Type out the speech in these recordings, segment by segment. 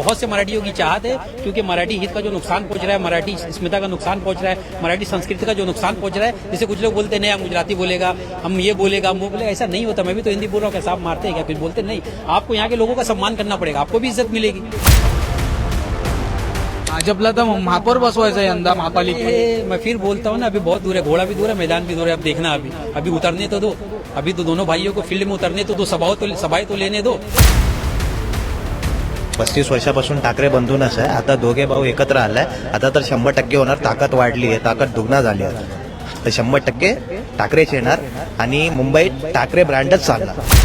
बहुत से मराठियों की चाहत है, क्योंकि मराठी हित का जो नुकसान पहुंच रहा है, मराठी अस्मिता का नुकसान पहुंच रहा है, मराठी संस्कृति का जो नुकसान पहुंच रहा है। जैसे कुछ लोग बोलते नहीं, हम गुजराती बोलेगा, हम ये बोलेगा, हम वो बोलेगा, ऐसा नहीं होता। मैं भी तो हिंदी बोल रहा हूँ, कैसा आप मारते हैं क्या? कुछ बोलते नहीं। आपको यहाँ के लोगों का सम्मान करना पड़ेगा, आपको भी इज्जत मिलेगी। भाजपला तर महापौर बसवायचं यंदा महापालिकेत। मैं फिर बोलता हूँ ना, अभी बहुत दूर है, घोड़ा भी दूर है, मैदान भी दूर है। अब देखना, अभी उतरने तो दो, अभी तो दोनों भाइयों को फील्ड में उतरने तो दो, सभाएं तो लेने दो। 35 वर्षापासून ठाकरे बंधूनच आहे, आता दोघे भाऊ एकत्र आलाय, आता तर 100% होणार, ताकद वाढली आहे, ताकद दुगना झाली आहे, तर 100% ठाकरेच येणार आणि मुंबईत ठाकरे ब्रँडच चालणार।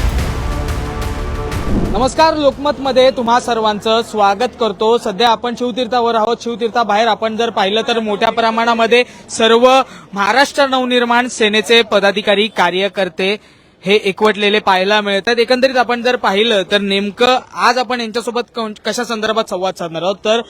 नमस्कार, लोकमतमध्ये तुम्हा सर्वांचं स्वागत करतो। सध्या आपण शिवतीर्थावर आहोत। शिवतीर्थाबाहेर आपण जर पाहिलं तर मोठ्या प्रमाणामध्ये सर्व महाराष्ट्र नवनिर्माण सेनेचे पदाधिकारी, कार्यकर्ते हे एकवटलेले पाहायला मिळतात। एकंदरीत आपण जर पाहिलं तर नेमकं आज आपण यांच्यासोबत कशा संदर्भात संवाद साधणार आहोत, तर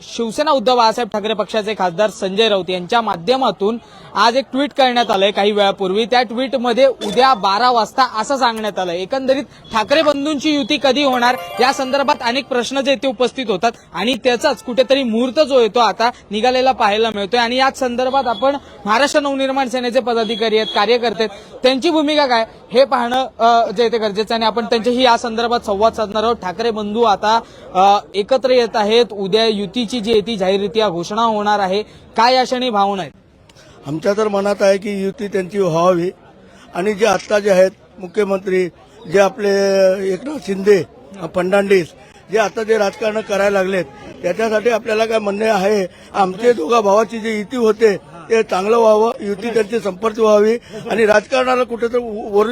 शिवसेना उद्धव बाळासाहेब ठाकरे पक्षाचे खासदार संजय राऊत यांच्या माध्यमातून आज एक ट्विट करण्यात आलंय काही वेळापूर्वी। त्या ट्विटमध्ये उद्या 12 वाजता असं सांगण्यात आलंय। एकंदरीत ठाकरे बंधूंची युती कधी होणार या संदर्भात अनेक प्रश्न जे ते उपस्थित होतात आणि त्याचाच कुठेतरी मुहूर्त जो येतो आता निघालेला पाहायला मिळतोय। आणि याच संदर्भात आपण महाराष्ट्र नवनिर्माण सेनेचे पदाधिकारी आहेत, कार्यकर्ते आहेत, त्यांची भूमिका काय हे पाहणं जे ते गरजेचं आहे। आणि आपण त्यांच्याशी या संदर्भात संवाद साधणार आहोत। ठाकरे बंधू आता एकत्र येत आहेत, उद्या युतीची जी ती जाहीररित्या घोषणा होणार आहे। काय अशाने भावना आहेत? आमच्या तर मनात आहे की युती त्यांची व्हावी आणि जे आत्ता जे आहेत मुख्यमंत्री, जे आपले एकनाथ शिंदे, फडणवीस, जे आता जे राजकारण करायला लागलेत, त्याच्यासाठी आपल्याला काय म्हणणे आहे, आमचे दोघा भावाची जी युती होते ते चांगलं व्हावं, युती त्यांची संपर्क व्हावी आणि राजकारणाला कुठेतरी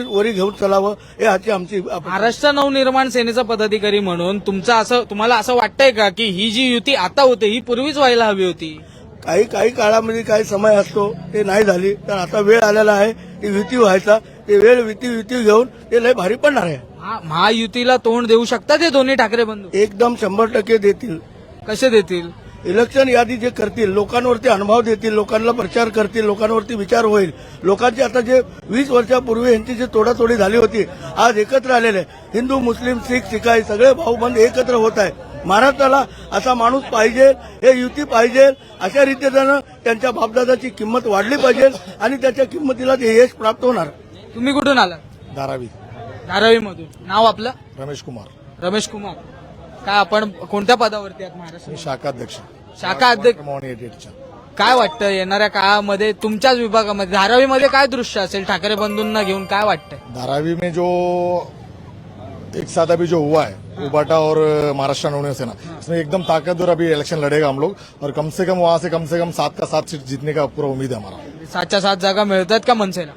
वरी घेऊन चालावं, हे आमची महाराष्ट्र नवनिर्माण सेनेचा पदाधिकारी म्हणून तुम्हाला असं वाटतंय का की ही जी युती आता होते ही पूर्वीच व्हायला हवी होती? काही काळामध्ये काही समय असतो, ते नाही झाली, तर आता वेळ आलेला आहे ती युती व्हायचा, ते वेळ युती घेऊन ते लय भारी पडणार आहे। महायुतीला तोंड देऊ शकतात हे दोन्ही ठाकरे बंधू? एकदम 100% देतील। कसे देतील? इलेक्शन यादी जे करतील, लोकांवरती अनुभव देतील, लोकांना प्रचार करतील, लोकांवरती विचार होईल। लोकांची आता जे 20 वर्षापूर्वी यांची जी तोडातोडी झाली होती, आज एकत्र आलेले हिंदू, मुस्लिम, शीख, इसाई सगळे भाऊबंद एकत्र होत आहे। महाराष्ट्राला असा माणूस पाहिजे, हे युती पाहिजे, अशा रीतीनं त्यांच्या बापदादाची किंमत वाढली पाहिजे आणि त्याच्या किंमतीला ते यश प्राप्त होणार। तुम्ही कुठून आला? धारावीमधून। नाव आपलं? रमेश कुमार। रमेश कुमार, काय आपण कोणत्या पदावरती आहात? महाराष्ट्र शाखाध्यक्ष। शाखा अध्यक्ष। काय वाटतं येणाऱ्या काळामध्ये तुमच्याच विभागामध्ये धारावीमध्ये काय दृश्य असेल ठाकरे बंधूंना घेऊन, काय वाटतंय? धारावी में जो एक साथ अभी जो हुआ है उबाटा और महाराष्ट्र नवनिर्माण सेना, इसमें एकदम ताकतवर अभी इलेक्शन लड़ेगा हम लोग, और कम से कम वहां से कम 7 का 7 सीट जीतने का पूरा उम्मीद है हमारा। 7च्या 7 जागा मिळतात का मनसेला?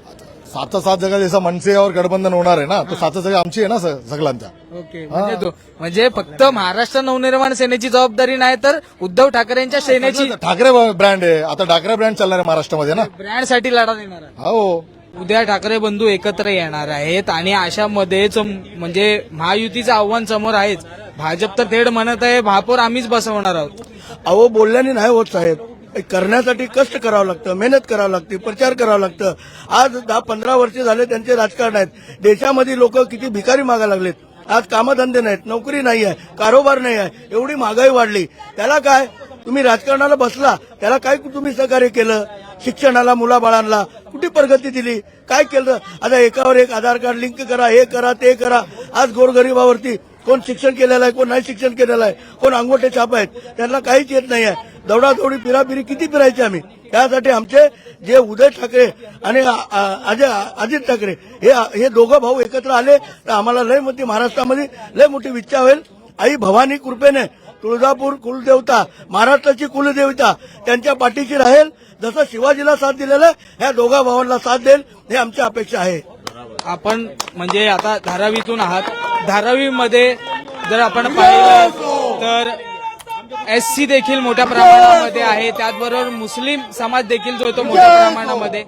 7च्या 7 जगह जैसा मनसे और गठबंधन होणार आहे ना, तो 7च्या जगह आमची आहे ना सगळ्यांच्या। ओके, म्हणजे फक्त महाराष्ट्र नवनिर्माण सेनेची जबाबदारी नाही तर उद्धव ठाकरेंच्या सेनेची। ठाकरे ब्रँड आहे, आता ठाकरे ब्रँड चालणार आहे महाराष्ट्रामध्ये ना, ब्रँडसाठी लढा देणार आहे। हो, उद्या ठाकरे बंधू एकत्र येणार आहेत आणि अशामध्येच म्हणजे महायुतीचं आव्हान समोर आहेच। भाजप तर थेट म्हणत आहे महापौर आम्हीच बसवणार आहोत। अहो, बोलल्याने नाही होत साहेब, करण्यासाठी कष्ट करावं लागतं, मेहनत करावं लागते, प्रचार करावं लागतं। आज 10-15 वर्ष झाले त्यांचे राजकारण आहेत। देशामध्ये लोक किती भिकारी मागायला लागलेत, आज कामधंदे नाहीत, नोकरी नाही आहे, कारोबार नाही आहे, एवढी महागाई वाढली। त्याला काय तुम्ही राजकारणाला बसला, त्याला काय तुम्ही सहकार्य केलं? शिक्षणाला, मुलाबाळांना कुठे प्रगती दिली? काय केलं? आता एकावर एक आधार कार्ड लिंक करा, हे करा, ते करा। आज गोरगरिबावरती कोण शिक्षण केलेलं आहे, कोण नाही शिक्षण केलेलं आहे, कोण अंगोठे छाप आहेत, त्यांना काहीच येत नाही आहे। दौडादौडी, फिराफिरी किती फिरायची आम्ही? त्यासाठी आमचे जे उदय ठाकरे आणि अजित ठाकरे हे दोघं भाऊ एकत्र आले तर आम्हाला लय मोठी महाराष्ट्रामध्ये लय मोठी इच्छा होईल। आई भवानी कृपेने तुळजापूर कुलदेवता, महाराष्ट्राची कुलदेवता त्यांच्या पाठीशी राहील। जसं शिवाजीला साथ दिलेलं ह्या दोघा भावांना साथ देईल, हे आमची अपेक्षा आहे। आपण म्हणजे आता धारावीतून आहात, धारावीमध्ये जर आपण पाहिलं तर एससी देखील मोठ्या प्रमाणामध्ये आहे, त्याचबरोबर मुस्लिम समाज देखील जो तो मोठ्या प्रमाणामध्ये।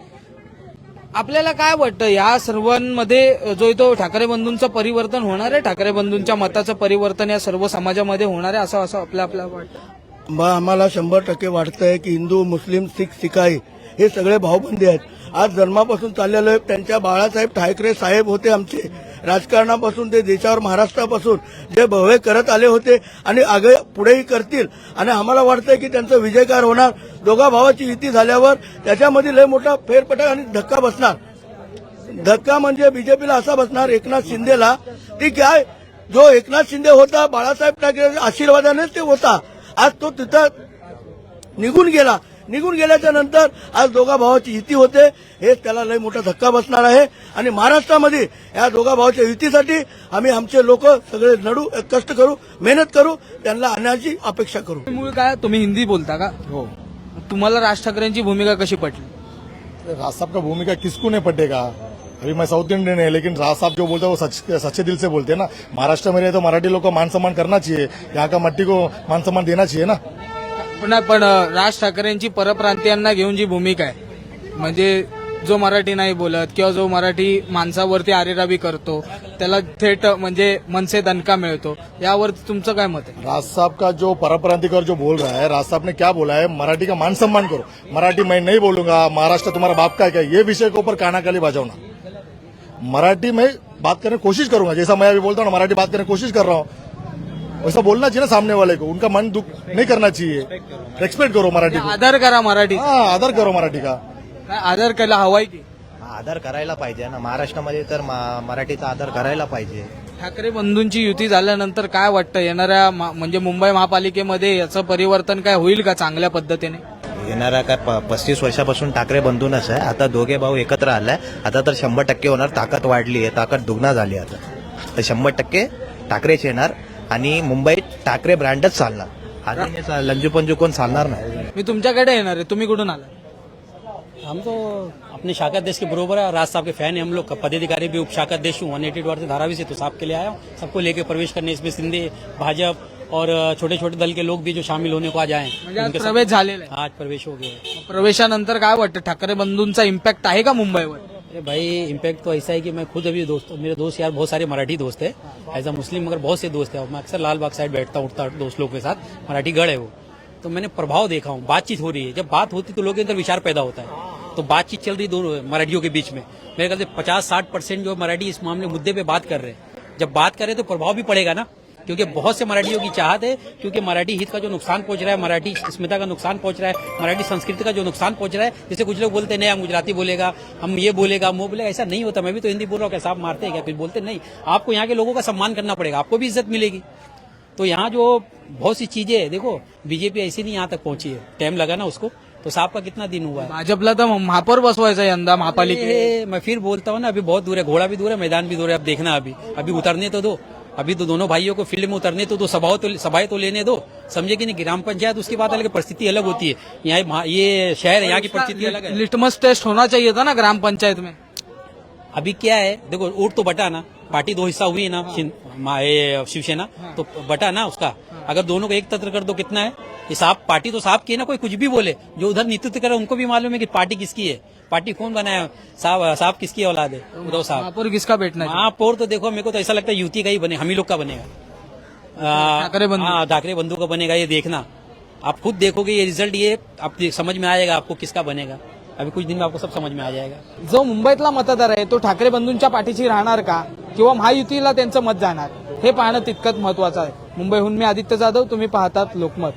आपल्याला काय वाटतं या सर्वांमध्ये जो तो ठाकरे बंधूंचं परिवर्तन होणार आहे, ठाकरे बंधूंच्या मताचं परिवर्तन या सर्व समाजामध्ये होणार आहे असं आपल्याला वाटतं? आम्हाला 100% वाटतंय की हिंदू, मुस्लिम, शीख, इसाई हे सगळे भाऊबंदी आहेत। आज जन्मापासून चाललेलं त्यांच्या बाळासाहेब ठाकरे साहेब होते आमचे, राजकारणापासून ते देशावर महाराष्ट्रापासून जे भव्य करत आले होते आणि आगे पुढेही करतील आणि आम्हाला वाटतंय की त्यांचा विजयकार होणार. दोघा भावाची युती झाल्यावर त्याच्यामध्ये लय मोठा फेरफटका आणि धक्का बसणार. धक्का म्हणजे बीजेपीला असा बसणार एकनाथ शिंदेला की काय जो एकनाथ शिंदे होता बाळासाहेब ठाकरे आशीर्वादानेच ते होता. आज तो तिथं निघून गेल्याच्या नंतर आज दोघा भावाची युती होते. हे त्याला लय मोठा धक्का बसणार आहे आणि महाराष्ट्रामध्ये या दोघा भावाच्या युतीसाठी आम्ही आमचे लोक सगळे लढू, कष्ट करू, मेहनत करू, त्यांना आणण्याची अपेक्षा करू. मूळ काय तुम्ही हिंदी बोलता का? हो. तुम्हाला राज ठाकरेंची भूमिका कशी पटली? राज साहब का भूमिका किसको नहीं पटेगा. अभी मैं साउथ इंडियन है लेकिन राज साहब जो बोलते हैं वो सच्चे दिल से बोलते हैं ना. महाराष्ट्र में रहे तो मराठी लोग को मान सम्मान करना चाहिए, यहाँ का मट्टी को मान सम्मान देना चाहिए ना. पण राज ठाकरेंची परप्रांतीयांना घेऊन जी भूमिका आहे म्हणजे जो मराठी नाही बोलत किंवा जो मराठी माणसावरती आरेरावी करतो त्याला थेट म्हणजे मनसे दणका मिळतो, यावरती तुमचं काय मत आहे? राज साहब का जो परप्रांतिक जो बोल रहा है, राज साहब ने क्या बोला है, मराठी का मान सम्मान करो. मराठी मैं नहीं बोलूंगा, महाराष्ट्र तुम्हारा बाप का है क्या, ये विषय के ऊपर कानाखाली बजावना. मराठी में बात करने की कोशिश करूंगा, जैसा मैं अभी बोलता हूँ मराठी बात करने की कोशिश कर रहा हूँ, वैसा बोलना चाहिए ना सामने वाले को. उनका मन दुख नहीं करना चाहिए. रेस्पेक्ट करो मराठी को. आदर करा मराठी. हाँ, आदर करो मराठी का. आदर करायला हवाय की आदर करायला पाहिजे ना. महाराष्ट्रामध्ये तर मराठीचा आदर करायला पाहिजे. ठाकरे बंधूंची युती झाल्यानंतर काय वाटतं येणाऱ्या म्हणजे मुंबई महापालिकेमध्ये याचं परिवर्तन काय होईल का चांगल्या पद्धतीने? येणाऱ्या काय 35 वर्षापासून ठाकरे बंधूनच आहे. आता दोघे भाऊ एकत्र आलाय. आता तर 100% होणार. ताकद वाढली आहे, ताकद दुगना झाली आता. तर 100% ठाकरेच येणार आणि मुंबईत ठाकरे ब्रँडच चालणार. आणि लंजू पंजू कोण चालणार नाही. मी तुमच्याकडे येणार आहे, तुम्ही कुठून आला? हम तो अपने शाखा देश के बरोबर है और राज साहब के फैन है हम लोग. पदाधिकारी भी उप शाखा देश हूँ 182 से धारावी से, तो साहब के लिए आया हूँ. सबको लेके प्रवेश करने, इसमें सिंधे भाजपा और छोटे छोटे दल के लोग भी जो शामिल होने को आज आए म्हणजे आज उनके प्रवेश झालेला आहे. आज प्रवेश हो गया. प्रवेशानंतर काय वाटतं ठाकरे बंधूंचा इम्पॅक्ट आहे का मुंबईवर? अरे भाई इम्पैक्ट तो ऐसा है कि मैं खुद अभी मेरे दोस्त यार बहुत सारे मराठी दोस्त है. एज अ मुस्लिम मगर बहुत से दोस्त है. और मैं अक्सर लाल बाग साइड बैठता उठता दोस्त लोग के साथ. मराठी गढ़ है वो. तो मैंने प्रभाव देखा हूँ. बातचीत हो रही है, जब बात होती तो लोगों के अंदर विचार पैदा होता है. तो बातचीत चल रही दोनों मराठियों के बीच में. मेरे ख्याल से 50-60% जो मराठी इस मामले मुद्दे पे बात कर रहे हैं. जब बात करें तो प्रभाव भी पड़ेगा ना, क्योंकि बहुत से मराठियों की चाहत है. क्योंकि मराठी हित का जो नुकसान पहुंच रहा है, मराठी अस्मिता का नुकसान पहुंच रहा है, मराठी संस्कृति का जो नुकसान पहुंच रहा है. जैसे कुछ लोग बोलते हैं नहीं हम गुजराती बोलेगा, हम ये बोलेगा, वो बोलेगा. ऐसा नहीं होता. मैं भी तो हिंदी बोल रहा हूँ, कैसा आप मारते हैं क्या? कुछ बोलते नहीं. आपको यहाँ के लोगों का सम्मान करना पड़ेगा, आपको भी इज्जत मिलेगी. तो यहाँ जो बहुत सी चीजें है, देखो बीजेपी ऐसी नहीं यहाँ तक पहुंची है. टाइम लगा ना उसको. तो साहब का कितना दिन हुआ है. भाजपला तर महापौर बसवायचा यंदा महापालिकेत. मैं फिर बोलता हूँ ना, अभी बहुत दूर है. घोड़ा भी दूर है, मैदान भी दूर है. अब देखना अभी उतरने तो दो. अभी तो दोनों भाइयों को फील्ड में उतरने तो दो, सभाएं तो लेने दो. समझे कि नहीं. ग्राम पंचायत उसकी बात अलग है, परिस्थिति अलग होती है. यहाँ ये शहर है, यहाँ की परिस्थिति अलग है. लिटमस टेस्ट होना चाहिए था ना ग्राम पंचायत में. अभी क्या है देखो, ऊट तो बटा ना. पार्टी 2 हिस्सा हुई है ना, शिवसेना तो बटा ना उसका. अगर दोनों को एक तंत्र कर दो कितना है. ये साहब पार्टी तो साहब की है ना. कोई कुछ भी बोले, जो उधर नेतृत्व करे उनको भी मालूम है कि पार्टी किसकी है. पार्टी कौन बनाया. साहब किसकी औलाद है. उद्धव साहब. महापौर किसका बैठना है? महापौर तो देखो मेरे को तो ऐसा लगता है युति का ही बने, हम ही लोग का बनेगा. ठाकरे बंधू. हाँ, ठाकरे बंधु का बनेगा. ये देखना, आप खुद देखोगे ये रिजल्ट. ये आप समझ में आएगा आपको किसका बनेगा. अभी कुछ दिन में आपको सब समझ में आ जाएगा. जो मुंबईतला मतदार आहे तो ठाकरे बंधूंच्या पाठीशी राहणार का किंवा महायुतीला त्यांचं मत जाणार, हे पाहणं तितकंच महत्वाचं आहे. मुंबईहून मी आदित्य जाधव, तुम्ही पाहतात लोकमत.